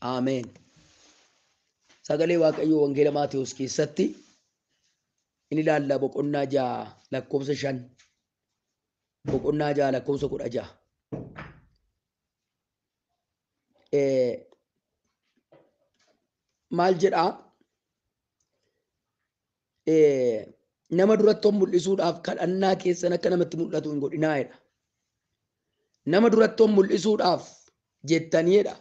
Ameen. Sagalee Waaqayyoo Wangeela Maatewos keessatti inni ilaalla boqonnaa 6 lakkoofsa 5 boqonnaa 6 lakkoofsa 16 maal jedhaa nama duratti mul'isuudhaaf kadhannaa keessan akka namatti mul'atu hin godhinaa'edha. Nama duratti mul'isuudhaaf jettaniidha.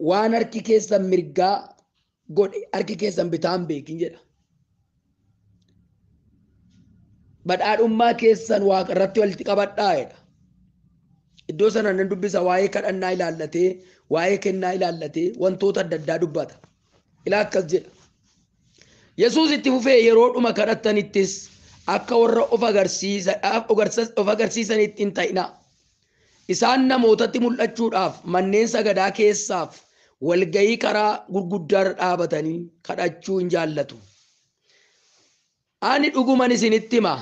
Waan harki keessan mirgaa godhe harki keessan bitaan beekin jedha. Badhaadhummaa keessan waaqa irratti walitti qabadhaa'edha. Iddoo sana nan dubbisa waa'ee kadhannaa ilaallatee waa'ee kennaa ilaallatee wantoota adda addaa dubbata. Ilaa akkas jedha. Yesuus itti fufee yeroo dhuma kadhattanittis akka warra of agarsiisanitti hin ta'inaa. Isaan namootatti mul'achuudhaaf manneen sagadaa keessaaf walgayii karaa gurguddaa dhaabatanii kadhachuu hin jaallatu. Ani dhuguman isinitti hima,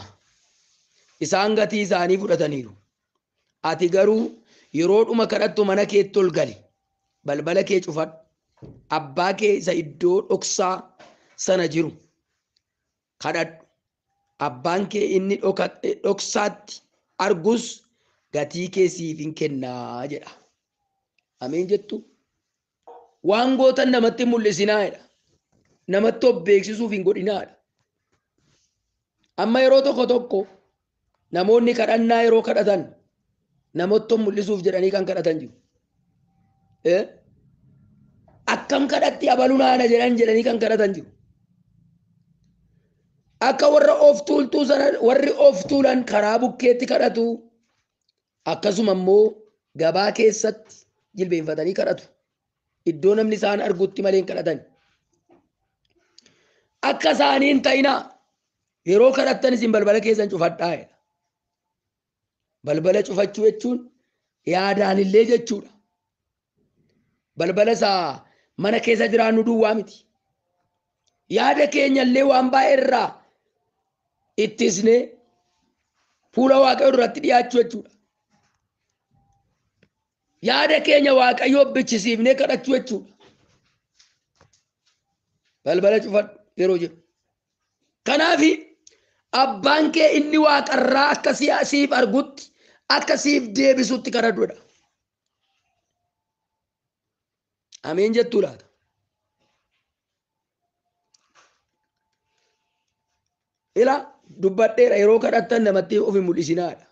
isaan gatii isaanii fudhataniiru. Ati garuu yeroo dhuma kadhattu mana keetti ol gali, balbala kee cufadhu, abbaa kee isa iddoo dhoksaa sana jiru kadhadhu. Abbaan kee inni dhoksaatti argus gatii kee siif hin kennaa jedha. Ameen jettu. Waan gootan namatti mul'isinaadha. Namatti of beeksisuuf hin godhinaadha. Amma yeroo tokko namoonni kadhannaa yeroo kadhatan namatti of mul'isuuf jedhanii kan kadhatan jiru. Akkam kadhatti abalunaana jedhanii kan kadhatan jiru. Akka warra of tuultuu sana warri of tuulan karaa bukkeetti kadhatu. Akkasuma immoo gabaa keessatti jilbeenfatanii kadhatu. Iddoo namni isaan argutti malee hin kadhatan. Akka isaanii hin ta'inaa. Yeroo kadhattan isin balbala keessan cufadhaa. Balbala cufachuu jechuun yaadaan illee jechuudha. Balbala isaa mana keessa jiraannu duwwaa miti. Yaada keenya illee waan baay'ee irraa ittisnee fuula Waaqayyoo duratti dhiyaachuu jechuudha. Yaada keenya Waaqayyoo bichisiifnee kadhachuu jechuudha. Balbala cufadhu yeroo jedhu. Kanaaf abbaan kee inni waaqarraa akka siif argutti akka siif deebisutti kadhadhuudha. Ameen jettuu laata? Ilaa dubbadheera yeroo kadhattan namatti of hin mul'isinaadha.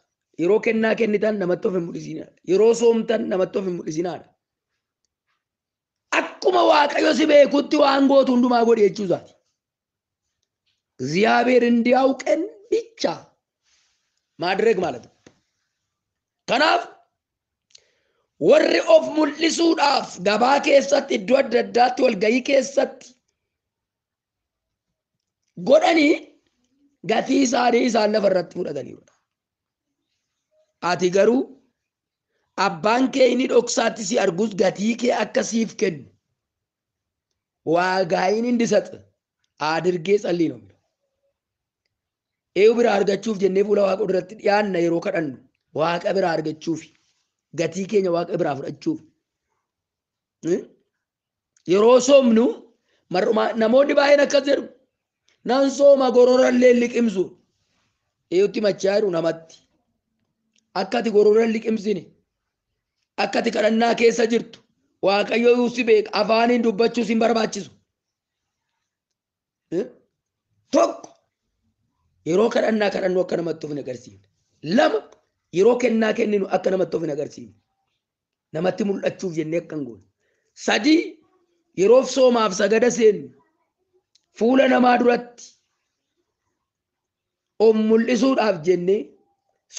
Yeroo kennaa kennitan namatti of hin mul'isinaadha. Yeroo soomtan namatti of hin mul'isinaadha. Akkuma Waaqayyo si beekutti waan gootu hundumaa godhi jechuusaati. እግዚአብሔር እንዲያውቀን ብቻ ማድረግ ማለት ነው። ከናፍ ወሪ ኦፍ ሙልሱዳፍ ገባ keessatti iddoo adda addaatti walgayii keessatti godhanii gatii isaanii isaan lafarratti fudhataniiru. Ati garuu abbaan kee inni dhoksaatti si argus gatii kee akka siif kennu waagaa'in hin disat adirgee tsalli ነው. Eewu bira argachuuf jennee fuula Waaqa duratti dhiyaanna yeroo kadhannu Waaqa bira argachuuf gatii keenya Waaqa bira fudhachuuf. Yeroo soomnu namoonni baay'een akkas jedhu nan sooma gororallee liqimsu. Eewutti machaa jiru namatti. Akkati gororallee liqimsine akkati kadhannaa keessa jirtu Waaqayyo si beeka afaaniin dubbachuu sin barbaachisu. Tokko yeroo kadhannaa kadhannu akka namatti of hin agarsiifne. Lama yeroo kennaa kenninu akka namatti of hin agarsiifne. Namatti mul'achuuf jennee akka hin goone. Sadii yeroo soomaaf sagada seennu fuula namaa duratti of mul'isuudhaaf jennee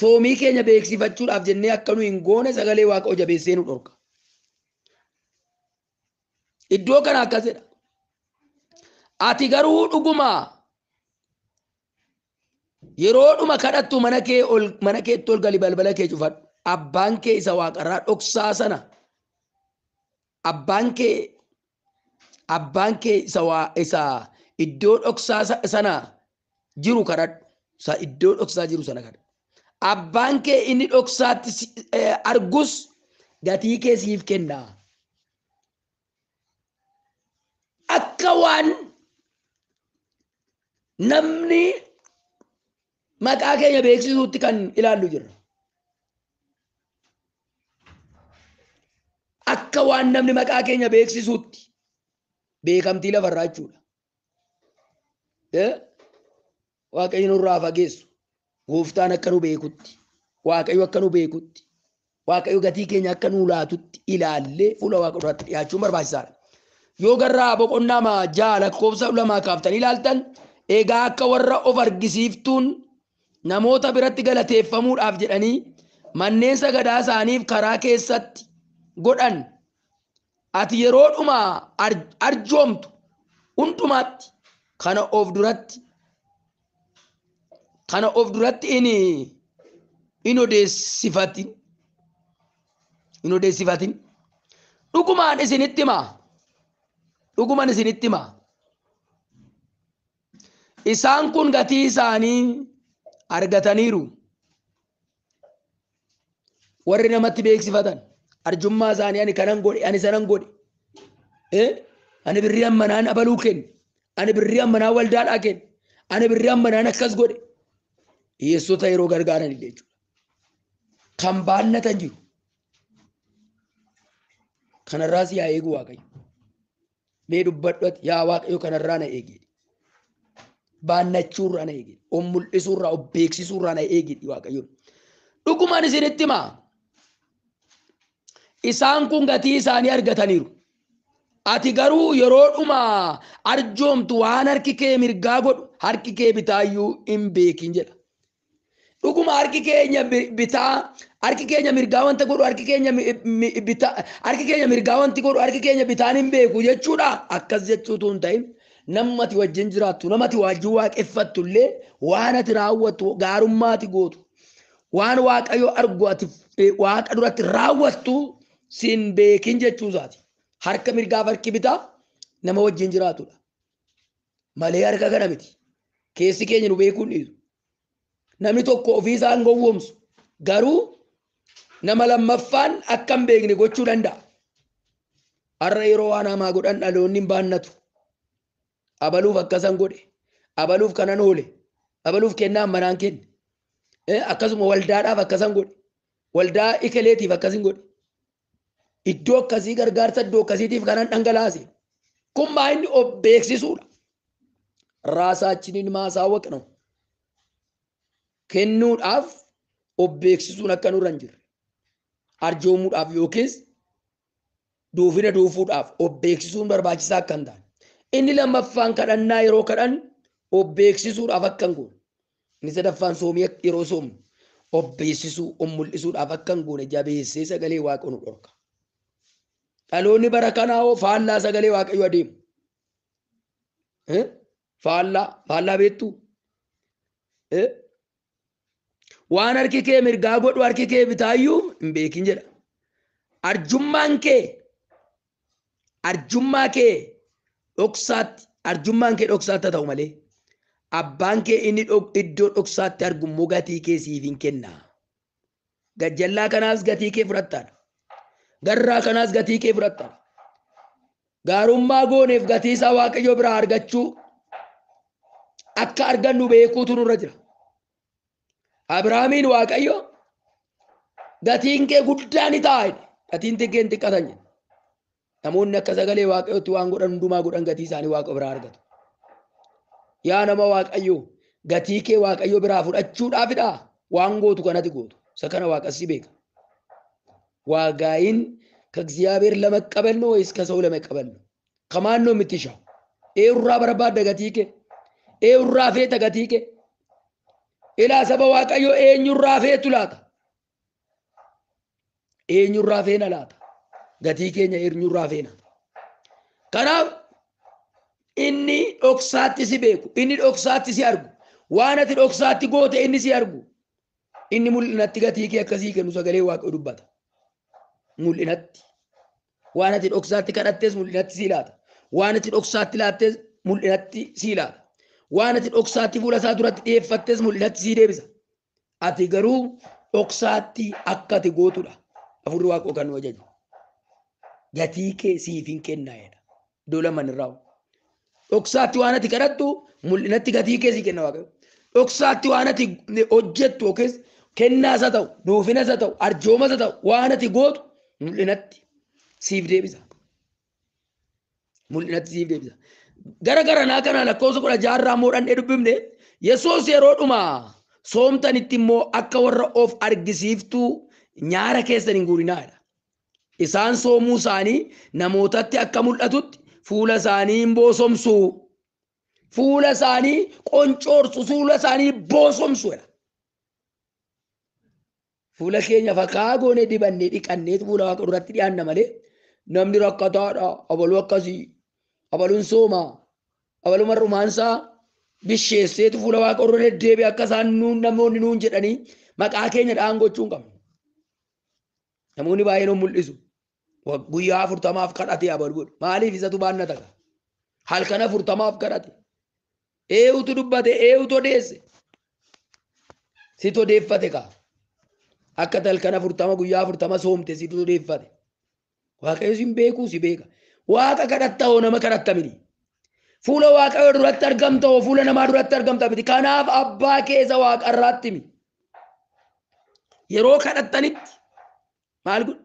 soomii keenya beeksifachuudhaaf jennee akka nu hin goone sagalee Waaqa jabeessee nu dhorka. Iddoo kana akkas jedha. Ati garuu dhugumaa yeroo dhuma kadhattu mana keetti ol gali balbala kee cufadhu. Abbaan kee isa waaqarraa dhoksaa sana abbaan kee isa iddoo dhoksaa sana jiru kadhadhu. Isa iddoo dhoksaa jiru sana kadhadhu. Abbaan kee inni dhoksaatti argus gatii kee siif kenna. Akka waan namni maqaa keenya beeksisuutti kan ilaallu jirra. Akka waan namni maqaa keenya beeksisuutti beekamtii lafarraa jechuudha. Waaqayyo nurraa fageessu. Gooftaan akka nu beekutti, Waaqayyo akka nu beekutti, Waaqayyo gatii keenya akka nu laatutti ilaallee fuula Waaqa duratti dhiyaachuun barbaachisaadha. Yoo garraa boqonnaa 6 lakkoofsa 2 kaaftanii ilaaltan, egaa akka warra of argisiiftuun namoota biratti galateeffamuudhaaf jedhanii manneen sagadaa isaaniif karaa keessatti godhan, ati yeroodhuma arjoomtu hundumaatti kana of duratti in odeessifatin. Dhugumaan isinitti himaa. Isaan kun gatii isaanii argataniiru. Warri namatti beeksifatan arjummaa isaanii, ani kanan godhe, ani sanan godhe, ani birrii ammanaan abaluu kenne, ani birrii ammanaan waldaadhaa kenne, ani birrii ammanaan akkas godhe. Hiyyeessota yeroo gargaaran illee jechuudha. Kan baannatan jiru. Kanarraas yaa eegu Waaqayyo. Mee dubbadhu yaa Waaqayyo kanarraa na eegi. Baannachuurraa na eegi. Of mul'isuurraa, of beeksisuurraa na eegi Waaqayyo. Dhugumaan isinitti himaa. Isaan kun gatii isaanii argataniiru. Ati garuu yeroodhuma arjoomtu waan harki kee mirgaa godhu harki kee bitaayyuu hin beekin jedha. Dhuguma harki keenya mirgaa wanta godhu harki keenya mirgaa wanti godhu harki keenya bitaan hin beeku jechuudha. Akkas jechuutu hin ta'in namatti wajjin jiraattu, namatti wajjin waaqeffattu illee waan ati raawwattu gaarummaati gootu, waan Waaqayyo argu ati Waaqa duratti raawwattu sin beekin jechuusaati. Harka mirgaaf harki bitaa nama wajjin jiraatudha malee harka kana miti. Keessi keenya nu beekuun dhiisu. Namni tokko ofii isaa hin gowwoomsu garuu nama lammaffaan akka hin beekne gochuu danda'a. Har'a yeroo waan hamaa godhan dhaloonni hin baannatu. Abaluuf akkasan godhe, abaluuf kanan oole, abaluuf kennaa manaan kenne, akkasuma waldaadhaaf akkasan godhe, waldaa ikeleetiif akkasin godhe, iddoo akkasii gargaarsa iddoo akkasiitiif kanan dhangalaase. Kun maa inni of beeksisuudha. Raasaachiniin maasaa waqnamu. Kennuudhaaf of beeksisuun akka nurra hin jirre. Arjoomuudhaaf yookiis duufina duufuudhaaf of beeksisuun barbaachisaa akka hin taane. Inni lammaffaan kadhannaa yeroo kadhan of beeksisuudhaaf akka hin goone. Inni sadaffaan soomii yeroo soomnu of beeksisuu, of mul'isuudhaaf akka hin goone jabeessee sagalee Waaqa nu dhorka. Dhaloonni bara kanaa hoo faallaa sagalee Waaqayyo adeemu. Faallaa beektu. Waan harki kee mirgaa godhu harki kee bitaayyuu hin beekin jedha. Arjummaan kee dhoksaatti ta'u malee abbaan kee inni iddoo dhoksaatti argummoo gatii kee siif hin kenna. Gajjallaa kanaas gatii kee fudhattaadha. Garraa kanaas gatii kee fudhattaadha. Gaarummaa gooneef gatii isaa Waaqayyo biraa argachuu akka argannu beekuutu nurra jira. Abrahaamiin Waaqayyo gatiin kee guddaa ni ta'a, gatiin kee hin xiqqatan jedhe. Namoonni akka sagalee Waaqayyootti waan godhan hundumaa godhan gatii isaanii Waaqa biraa argatu. Yaa nama Waaqayyo gatii kee Waaqayyo biraa fudhachuudhaafidha waan gootu kanatti gootu. Isa kana Waaqassi beeka. ዋጋይን ከእግዚአብሔር ለመቀበል ነው ወይስ ከሰው ለመቀበል ነው? ከማን ነው የምትሻው? ኤውራ በረባደ ገቲኬ ኤውራ ፌተ ገቲኬ ኢላ ሰበ ዋቀዮ ኤኙራ ፌቱ ላታ ኤኙራ ፌና ላታ ገቲኬኛ ኤኙራ ፌና ከናፍ ኢኒ ዶክሳቲ ሲቤኩ ኢኒ ዶክሳቲ ሲያርጉ ዋነቲ ዶክሳቲ ጎተ ኢኒ ሲያርጉ ኢኒ ሙልነቲ ገቲኬ አከሲ ከኑ ሰገሌ ዋቀ ዱባታ mul'inatti waan ati dhoksaatti kadhattes mul'inatti siilaata waan ati dhoksaatti laattes mul'inatti siilaata waan ati dhoksaatti fuula isaa duratti dhiyeeffattes mul'inatti sii deebisa ati garuu dhoksaatti akka ati gootudha Afurri waaqoo kan nu ajaju. Gatii kee siif hin kennaa'edha. Dola manirraa. Dhoksaatti waan ati kadhattu mul'inatti gatii kee si kenna waaqayyo. Dhoksaatti waan ati hojjettu yookiis kennaas haa ta'u, nuufinas haa ta'u, arjoomas haa ta'u, waan ati gootu mul'inatti siif deebisa. Mul'inatti siif deebisa. Gara garanaa kana lakkoofsa 16 immoo dhandhee dubbifne Yesuus yeroo dhuma soomtanitti immoo akka warra of argisiiftuu nyaara keessan hin guurinaadha. Isaan soomuu isaanii namootatti akka mul'atutti fuula isaanii hin boosomsu. Fuula isaanii qoncoorsu, fuula isaanii boosomsuudha. Fuula keenya fakkaa goonee dibannee dhiqannee fuula waaqa duratti dhiyaanna malee namni rakkataadha, abaluu akkasii, abaluun soomaa, abaluu marrumaansaa bisheesseetu fuula waaqa dura deddeebi'e akka isaan namoonni nuun jedhanii maqaa keenya dhaan gochuu hin qabnu. Namoonni baay'een mul'isu. Guyyaa 40 kadhatee abaluu godhu. Maaliif isatu baannata? Halkan 40 kadhate. Eewutu dubbate, eewutu odeesse. Situ odeeffate kaa. Akka halkan 40 guyyaa 40 soomte situ odeeffate. Waaqayyo sin beekuu si beeka. Waaqa kadhatta hoo nama kadhatta miti. Fuula waaqayyo duratti argamta hoo fuula namaa duratti argamta miti. Kanaaf abbaa keessa waaqa irraatti miti. Yeroo kadhattanitti maal godhu?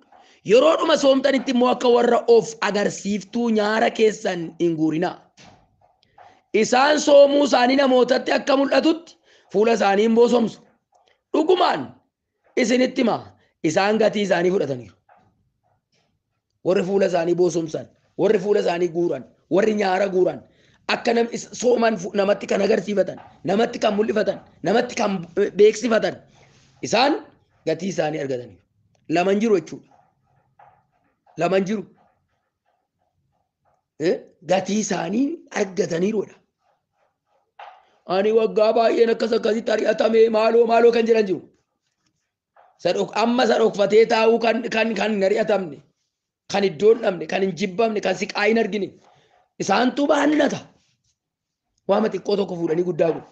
Yeroo dhuma soomtanitti immoo akka warra of agarsiiftuu nyaara keessan hin guurinaa. Isaan soomuu isaanii namootatti akka mul'atutti fuula isaanii hin boosomsu. Dhugumaan isinitti himaa isaan gatii isaanii fudhataniiru. Warri fuula isaanii boosomsan, warri fuula isaanii guuran, warri nyaara guuran akka sooman namatti kan agarsiifatan, namatti kan mul'ifatan, namatti kan beeksifatan isaan gatii isaanii argataniiru. Laman jiru jechuudha. Laman jiru. Gatii isaanii argataniiruudha. Ani waggaa baay'een akkasitti ari'atame maaloo kan jedhan jiru. Amma sadhokfatee taa'uu kan hin ari'atamne, kan iddoo hin dhabne, kan hin jibbamne, kan siqaa hin argine. Isaantu baannata. Waama xiqqoo tokko fuudhanii guddaa godhu.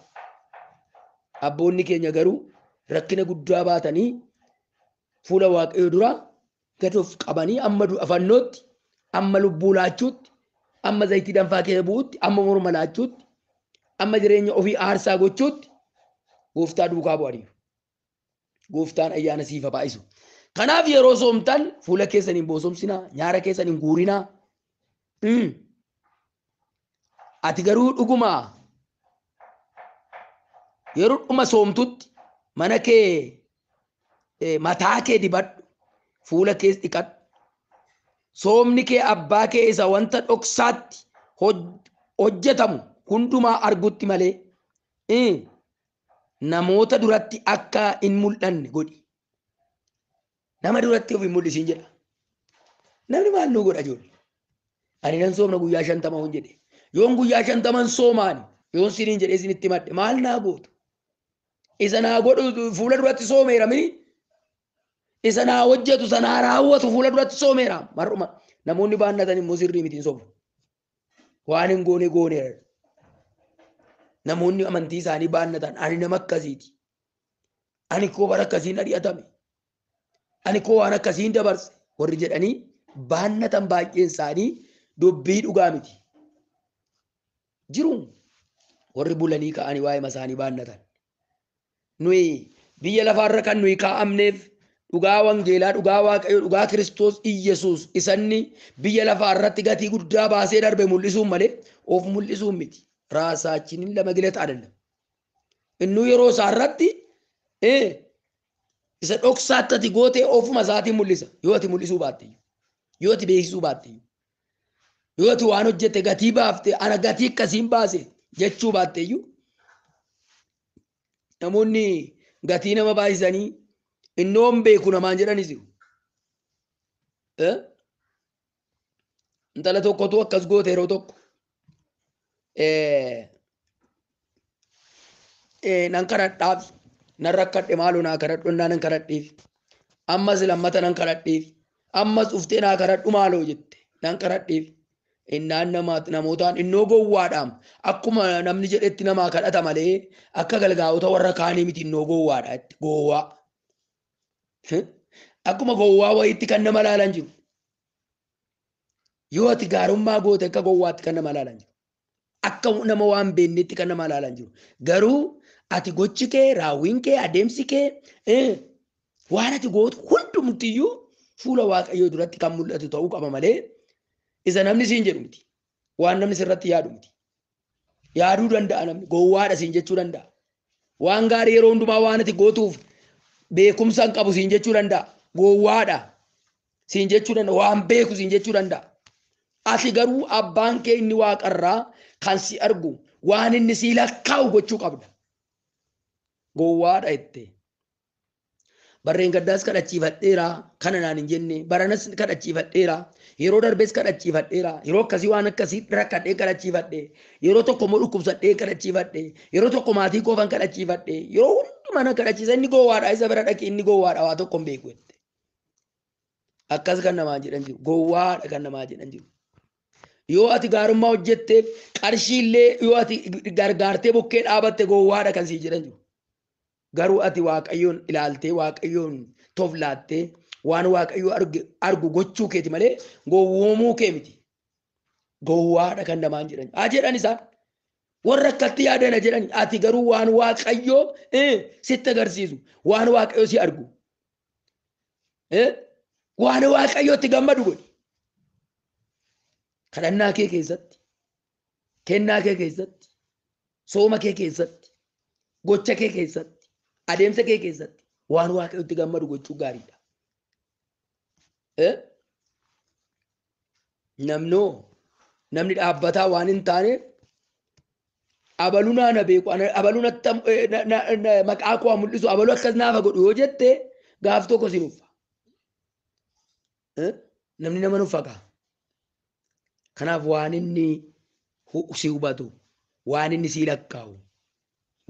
Abboonni keenya garuu rakkina guddaa baatanii fuula waaqayyoo duraa gad of qabanii amma afannootti, amma lubbuu laachuutti, amma zayitii danfaa keessa bu'uutti, amma morma laachuutti, amma jireenya ofii aarsaa gochuutti gooftaa duukaa bu'aniiru. Gooftaan ayyaana siifa baay'isu. Kanaaf yeroo soomtan fuula keessan hin boosomsinaa, nyaara keessan hin guurinaa. Ati garuu dhugumaa yeroo dhuma soomtutti mana kee mataa kee dibadhu, fuula kees dhiqadhu. Soomni kee abbaa kee isa wanta dhoksaatti hojjetamu hundumaa argutti malee namoota duratti akka hin mul'anne godhi. Nama duratti of hin mul'isin jedha. Namni maal nuu godha ijoollee? Ani nan soomna guyyaa 50 hun jedhe. Yoon guyyaa 50 soomaani yoon siniin jedhee isinitti madde maal naa gootu? Isa naa godhu fuula duratti soomeera mini? Isa naa hojjetu isa naa raawwatu fuula duratti soomeera. Mar'uma namoonni baannatan immoo sirrii miti hin sobnu. Waan hin gooneera. Namoonni amantii isaanii baannatan ani nama akkasiiti. Ani koo bara akkasiin ari'atame. Ani koo waan akkasiin dabarse warri jedhanii baannatan baay'een isaanii dubbii dhugaa miti. Jiru warri bulanii ka'anii waa'ee isaanii baannatan. Nuyi biyya lafaarra kan nuyi kaa'amneef dhugaa wangeelaa, dhugaa waaqayyoo, dhugaa Kiristoos Iyyasuus isanni biyya lafaarratti gatii guddaa baasee darbe mul'isuun malee of mul'isuun miti. Raasaachiniin lama gilata adalla. Innuu yeroo isaarratti isa dhoksaatti ati gootee ofuma isaatiin mul'isa. Yoo ati mul'isuu baatte, yoo ati beeksisuu baatte, yoo ati waan hojjette gatii baafte, ana gatii akkasiin baase jechuu baatte iyyuu namoonni gatii nama baay'isanii innoon beeku namaan jedhanis jiru. Intala tokkotu akkas goote yeroo tokko nan kadhadhaaf nan rakkadhe maaloo naa kadhadhu nan kadhadheef ammas lammata nan kadhadheef ammas uftee naa kadhadhu maaloo jette nan kadhadheef innaan namootaan innoo gowwaadhaam akkuma namni jedhetti namaa kadhata malee akka galgaa'ota warra kaanii miti innoo gowwaadha gowwaa akkuma gowwaa wayiitti kan nama laalan jiru. Yoo ati gaarummaa goote akka gowwaatti kan nama laalan jiru. Akka nama waan beeknetti kan nama laalan jiru. Garuu ati gochi kee, raawwiin kee, adeemsi kee waan ati gootu hundumtiyyuu fuula Waaqayyoo duratti kan mul'atu ta'uu qaba malee isa namni siin jedhu miti. Waan namni sirratti yaadu miti. Yaaduu danda'a namni gowwaadha siin jechuu danda'a. Waan gaarii yeroo hundumaa waan ati gootuuf beekumsa hin qabu siin jechuu danda'a. Gowwaadha siin jechuu danda'a. Waan beeku siin jechuu danda'a. Ati garuu abbaan kee inni waaqarraa kan si argu waan inni si lakkaa'u gochuu qabda. Gowwaadha jettee. Barreen gaddaas kadhachiifadheera kana naan hin jenne baranas kadhachiifadheera yeroo darbees kadhachiifadheera yeroo akkasii waan akkasii rakkadhee kadhachiifadhe yeroo tokko immoo dhukkubsadhee kadhachiifadhe yeroo tokko maatii koofan kadhachiifadhe yeroo hundumaa na kadhachiisa inni gowwaadha isa bira dhaqi inni gowwaadha waa tokko hin beeku jette. Akkas kan namaa jedhan jiru gowwaadha kan namaa jedhan jiru. Yoo ati gaarummaa hojjetteef qarshiillee yoo ati gargaartee bukkee dhaabatte gowwaadha kan sii jedhan jiru. Garuu ati Waaqayyoon ilaaltee Waaqayyoon toflaattee waan Waaqayyoo argu gochuu keeti malee gowwoomuu kee miti. Gowwaadha kan namaan jedhan. Haa jedhan isaan warra akkatti yaadana jedhan ati garuu waan Waaqayyoo sitti agarsiisu waan Waaqayyoo si argu waan Waaqayyootti gammadu godhi. Kadhannaa kee keessatti, kennaa kee keessatti, sooma kee keessatti, gocha kee keessatti, adeemsa kee keessatti waan Waaqayyootti gammadu gochuu gaariidha. Namni dhaabbataa waan hin taaneef abaluu na beeku, abaluu maqaa koo mul'isu, abaluu akkas naafa godhu yoo jette gaaf tokko si nuffa. Namni nama nuffaqa. Kanaaf waan inni si hubatu, waan inni si lakkaa'u,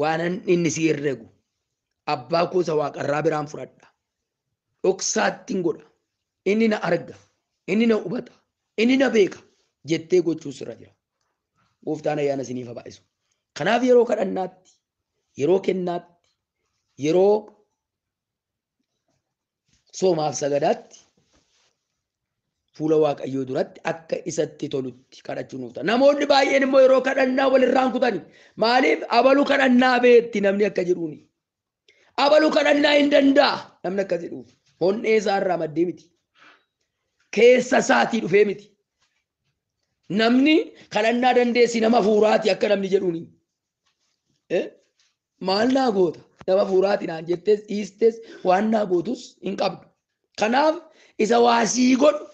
waan inni si herregu abbaa koo isa waaqarraa biraan fudhadha. Dhoksaatti hin godha. Inni na arga, inni na hubata, inni na beeka jettee gochuu sirra jira. Gooftaan ayyaana isiniif haa baay'isu. Kanaaf yeroo kadhannaatti, yeroo kennaatti, yeroo soomaaf sagadaatti fuula Waaqayyoo duratti akka isatti tolutti kadhachuu nuuf ta'a. Namoonni baay'een immoo yeroo kadhannaa walirraan kutani. Maaliif abaluu kadhannaa beetti namni akka jedhuuni. Abaluu kadhannaa hin danda'a namni akka jedhuuf. Honnee isaa irraa maddee miti. Keessa isaatii dhufee miti. Namni kadhannaa dandeessi nama hafuuraati akka namni jedhuuni. Maal naa goota? Nama hafuuraati naan jettees dhiistes waan naa gootus hin qabdu. Kanaaf isa waasii godhu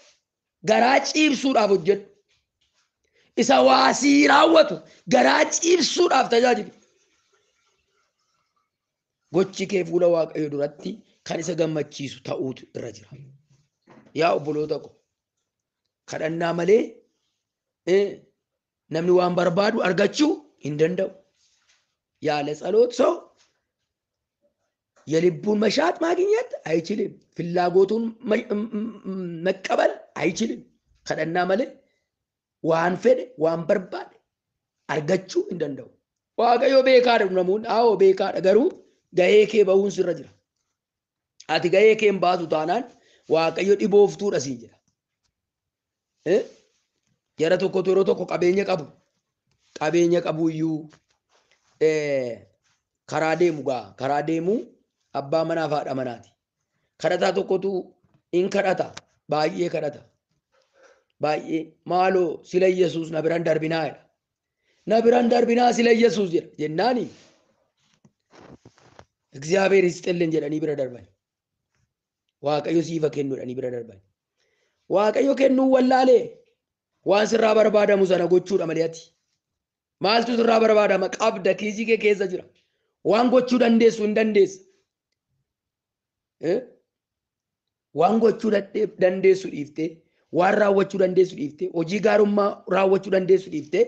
garaa ciibsuudhaaf hojjedhu. Isa waasii raawwatu garaa ciibsuudhaaf tajaajilu. Gochi kee fuula Waaqayyoo duratti kan isa gammachiisu ta'uutu irra jira. Yaa obboloota ko kadhannaa malee namni waan barbaadu argachuu hin danda'u. ያለ ጸሎት ሰው የልቡን መሻት ማግኘት አይችልም። ፍላጎቱን መቀበል አይችልም። ከደና መለ ዋን ፈደ ዋን በርባድ አርገቹ እንደንደው ዋቀዮ ቤካደ ነሙን አዎ ቤካ ነገሩ ገየኬ በውን ሲረጅራ አቲ ገየኬን ባቱ ታናን ዋቀዮ ዲቦፍቱ ረሲንጀራ የረ ቶኮ ቶሮ ቶኮ ቀቤኛ ቀቡዩ karaa deemu abbaa manaa fi haadha manaati. Kadhataa tokkotu in kadhata baay'ee kadhata baay'ee maaloo sila Yesuus na biraan darbinaa jedha. Na biraan darbinaa sila Yesuus jedha jennaani እግዚአብሔር ይስጥልን jedhanii bira darban. Waaqayyo siifa kennu jedhanii bira darban. Waaqayyo kennuu wallaalee waan sirraa barbaadamu sana gochuudha malee ati. Maaltu sirraa barbaadama qabda kiisii kee keessa jira. Waan gochuu dandeessu hin dandeessa. Waan gochuu dandeessu dhiiftee, waan raawwachuu dandeessu dhiiftee, hojii gaarummaa raawwachuu dandeessu dhiiftee,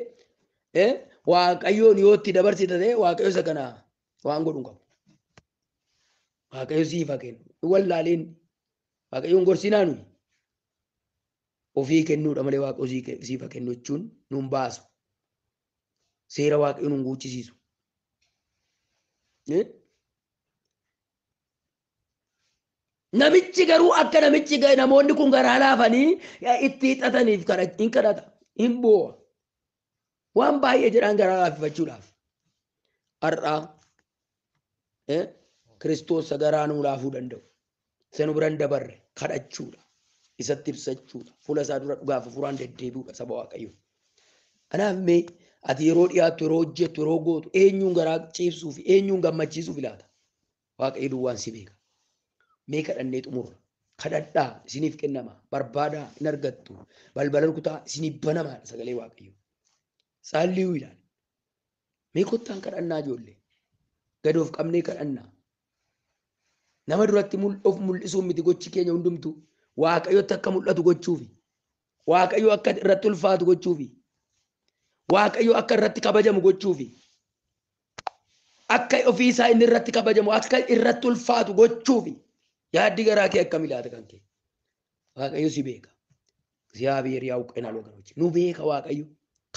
Waaqayyoon yoo itti dabarsite ta'e Waaqayyo isa kana waan godhu qabu. Waaqayyo siifa kennu. Wallaaleen Waaqayyoon gorsinaa nuyi. Ofii kennuudha malee Waaqayyo siifa kennu jechuun nuun baasu. Seera Waaqayyoon nun guuchisiisu. Namichi garuu akka namichi namoonni kun garaa laafanii itti hixataniif hin kadhata hin boo'a. Waan baay'ee jedhaan garaa laaffachuudhaaf. Har'aa Kiristoos garaa nuu laafuu danda'u. Isa nu biran dabarre kadhachuudha. Isatti ibsachuudha. Fuula isaa dura dhugaaf furaan deddeebi'uudha saba Waaqayyoo. Kanaaf mee ati yeroo dhiyaattu yeroo hojjettu yeroo gootu eenyuun garaa ciibsuu fi eenyuun gammachiisuuf ilaata? Waaqayyo duwwaan si beeka. Mee kadhannee xumurra. Kadhadhaa isiniif kennama. Barbaadaa hin argattu. Balbala rukutaa isiniif banamaadha sagalee Waaqayyoo. Saalliyuu ilaala. Mee kottaan kadhannaa ijoollee. Gadoof qabnee kadhannaa. Nama duratti of mul'isuun miti gochi keenya hundumtu. Waaqayyotti akka mul'atu gochuufi. Waaqayyo akka irratti ulfaatu gochuufi. Waaqayyo akka irratti kabajamu gochuufi. Akka ofii isaa inni irratti kabajamu akka irratti ulfaatu gochuufi. Yaaddi garaa kee akkam ilaata kan kee. Waaqayyo si beeka. እግዚአብሔር ያውቀናል ወገኖች. Nu beeka Waaqayyo.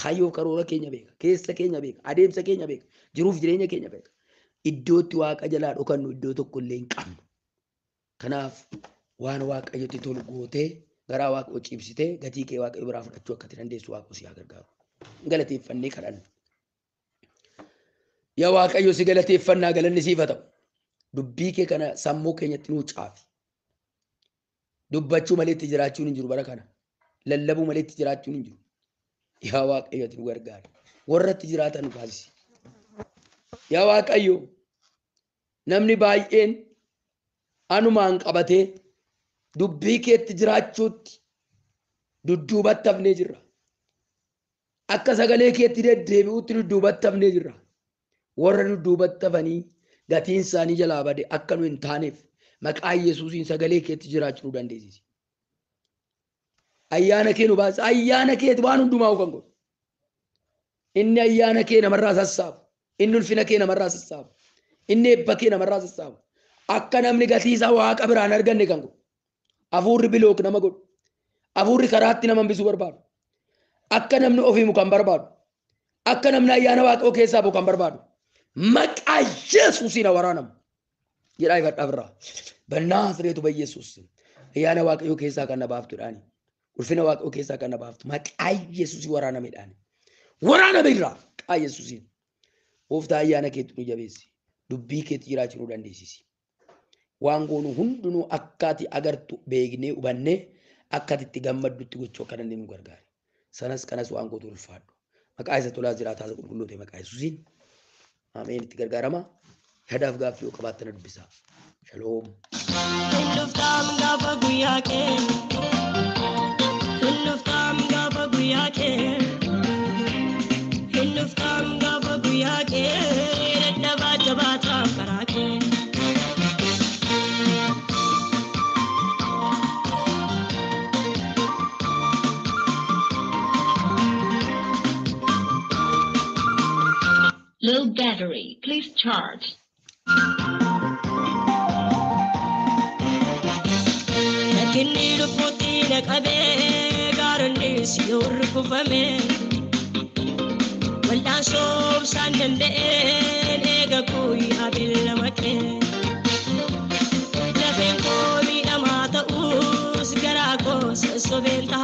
Kaayyoo karoora keenya beeka. Keessa keenya beeka. Adeemsa keenya beeka. Jiruuf jireenya keenya beeka. Iddootti Waaqa jalaa dhokannu iddoo tokko illee hin qabnu. Kanaaf waan Waaqayyotti tolu gootee garaa Waaqayyoo ciibsitee gatii kee Waaqayyo biraa fudhachuu akka dandeessu Waaqayyo si haa gargaaru. Galateeffannee kadhanna. Yaa Waaqayyo si galateeffannaa galanni siif haa ta'u. Dubbii kee kana sammuu keenyatti nuu caafi. Dubbachuu malee itti jiraachuun hin jiru bara kana. Lallabuu malee itti jiraachuun hin jiru. Yaa Waaqayyo ati nu gargaari. Warra itti jiraatan nu taasisi. Yaa Waaqayyo namni baay'een anumaan qabatee dubbii keetti jiraachuutti dudduubatti hafnee jirra. Akka sagalee keetti deddeebi'utti dudduubatti hafnee jirra. Warra dudduubatti hafanii gatiin isaanii jalaa bade akka nu hin taaneef maqaa Yesuusiin sagalee keetti jiraachuu nu dandeessisi. Ayyaana kee nu baasi. Ayyaana keetti waan hundumaa kan godhu. Inni ayyaana kee namarraa sassaabu. Inni ulfina kee namarraa sassaabu. Inni eebba kee namarraa sassaabu. Akka namni gatii isaa Waaqa biraan arganne kan godhu. Hafuurri bilook nama godhu. Hafuurri karaatti nama hambisuu barbaadu. Akka namni ofiimu kan barbaadu. Akka namni ayyaana Waaqoo keessaa bu'u kan barbaadu. Maqaa Yesuusiin waraanamu. Jedhaa ifadhaaf irraa. Banaazreetu ba'Yesuus. Ayyaana Waaqayyoo keessaa kan na baaftudhaani. Ulfina Waaqayyoo keessaa kan na baaftu. Maqaa Yesuusii waraanameedhaani. Waraaname irraa. Maqaa Yesuusiin. Gooftaa ayyaana keetti nu jabeessi. Dubbii keetti jiraachuu nu dandeessisi. Waan goonu hundinuu akka ati agartu beeknee hubannee akka ati itti gammaddutti gochuu akka dandeenyu nu gargaari. Sanas kanas waan gootu ulfaadhu. Maqaa isa tolaa jiraataa qulqulluu ta'e maqaa Yesuusiin. Ameen itti gargaarama. Yaadaaf gaaffii yoo qabaattan dubbisaa. Shaloom. Hinduftaam gaafa guyyaa kee. Hinduftaam gaafa guyyaa kee. Hinduftaam gaafa guyyaa kee. Dadhabaa jabaataa karaa kee. Low battery, please charge. Nakinni ruputi naqabe garanni siyor kufame. Waldan sob sandande ega kui abilla make. Lafen ko mi amata us garako sobenta.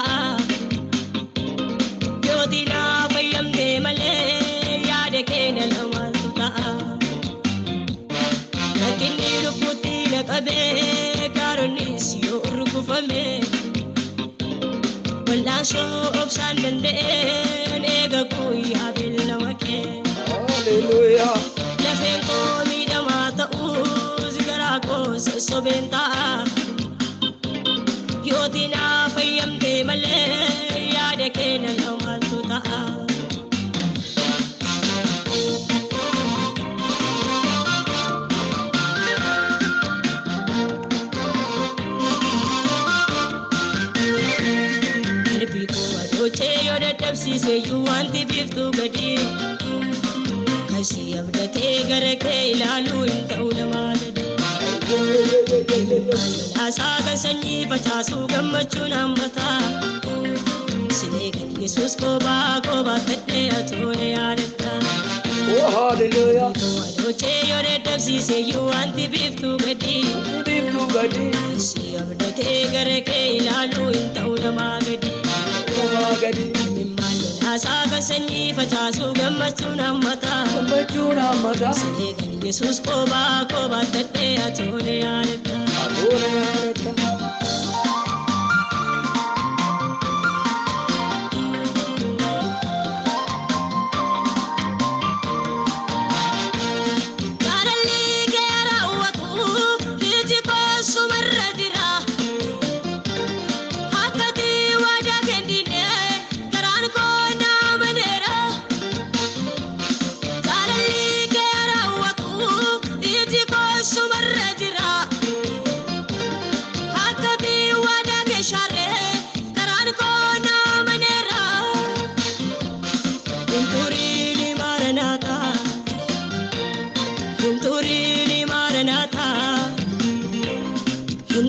Yodina bayam de male. Kena lawan tuta, nakinni ruputi naqabe garoni siyo rukufame. Waldan sob sandande ega kui abilla make. Hallelujah. Lafen ko mi damata uz garako sobenta. Yodina fayam de male yade kena lawan tuta. Say you want the beef to get in. I see of the Tegare Kailalu in Taudamada. Asaga Sani Patasu Gamachunambata. Snake and Jesus Koba Koba Tete Atone Areta. Oh hallelujah. Wadoche yore dabsi se yu anti biftu gadi. Biftu gadi. Si abdate gare ke ilalu inta ulama gadi. Ulama gadi. Mimman asaga sanyi facasu gammachuna mata. Gammachuna mata. Segan Yesus koba koba tatte atole alta. Atole alta.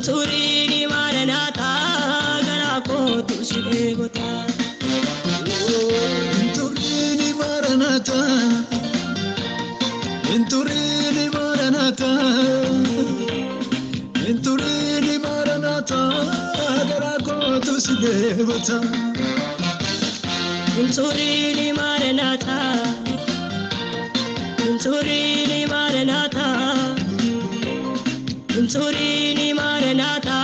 Turini maranata garako tusidegota. Turini maranata, Turini maranata, Turini maranata garako tusidegota. Turini maranata, Turini maranata. Turini maranata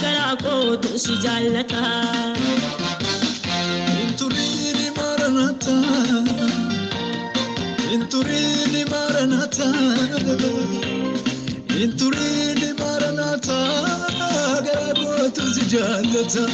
garako tusi jallata. Turini maranata, Turini maranata, Turini maranata garako tusi jallata.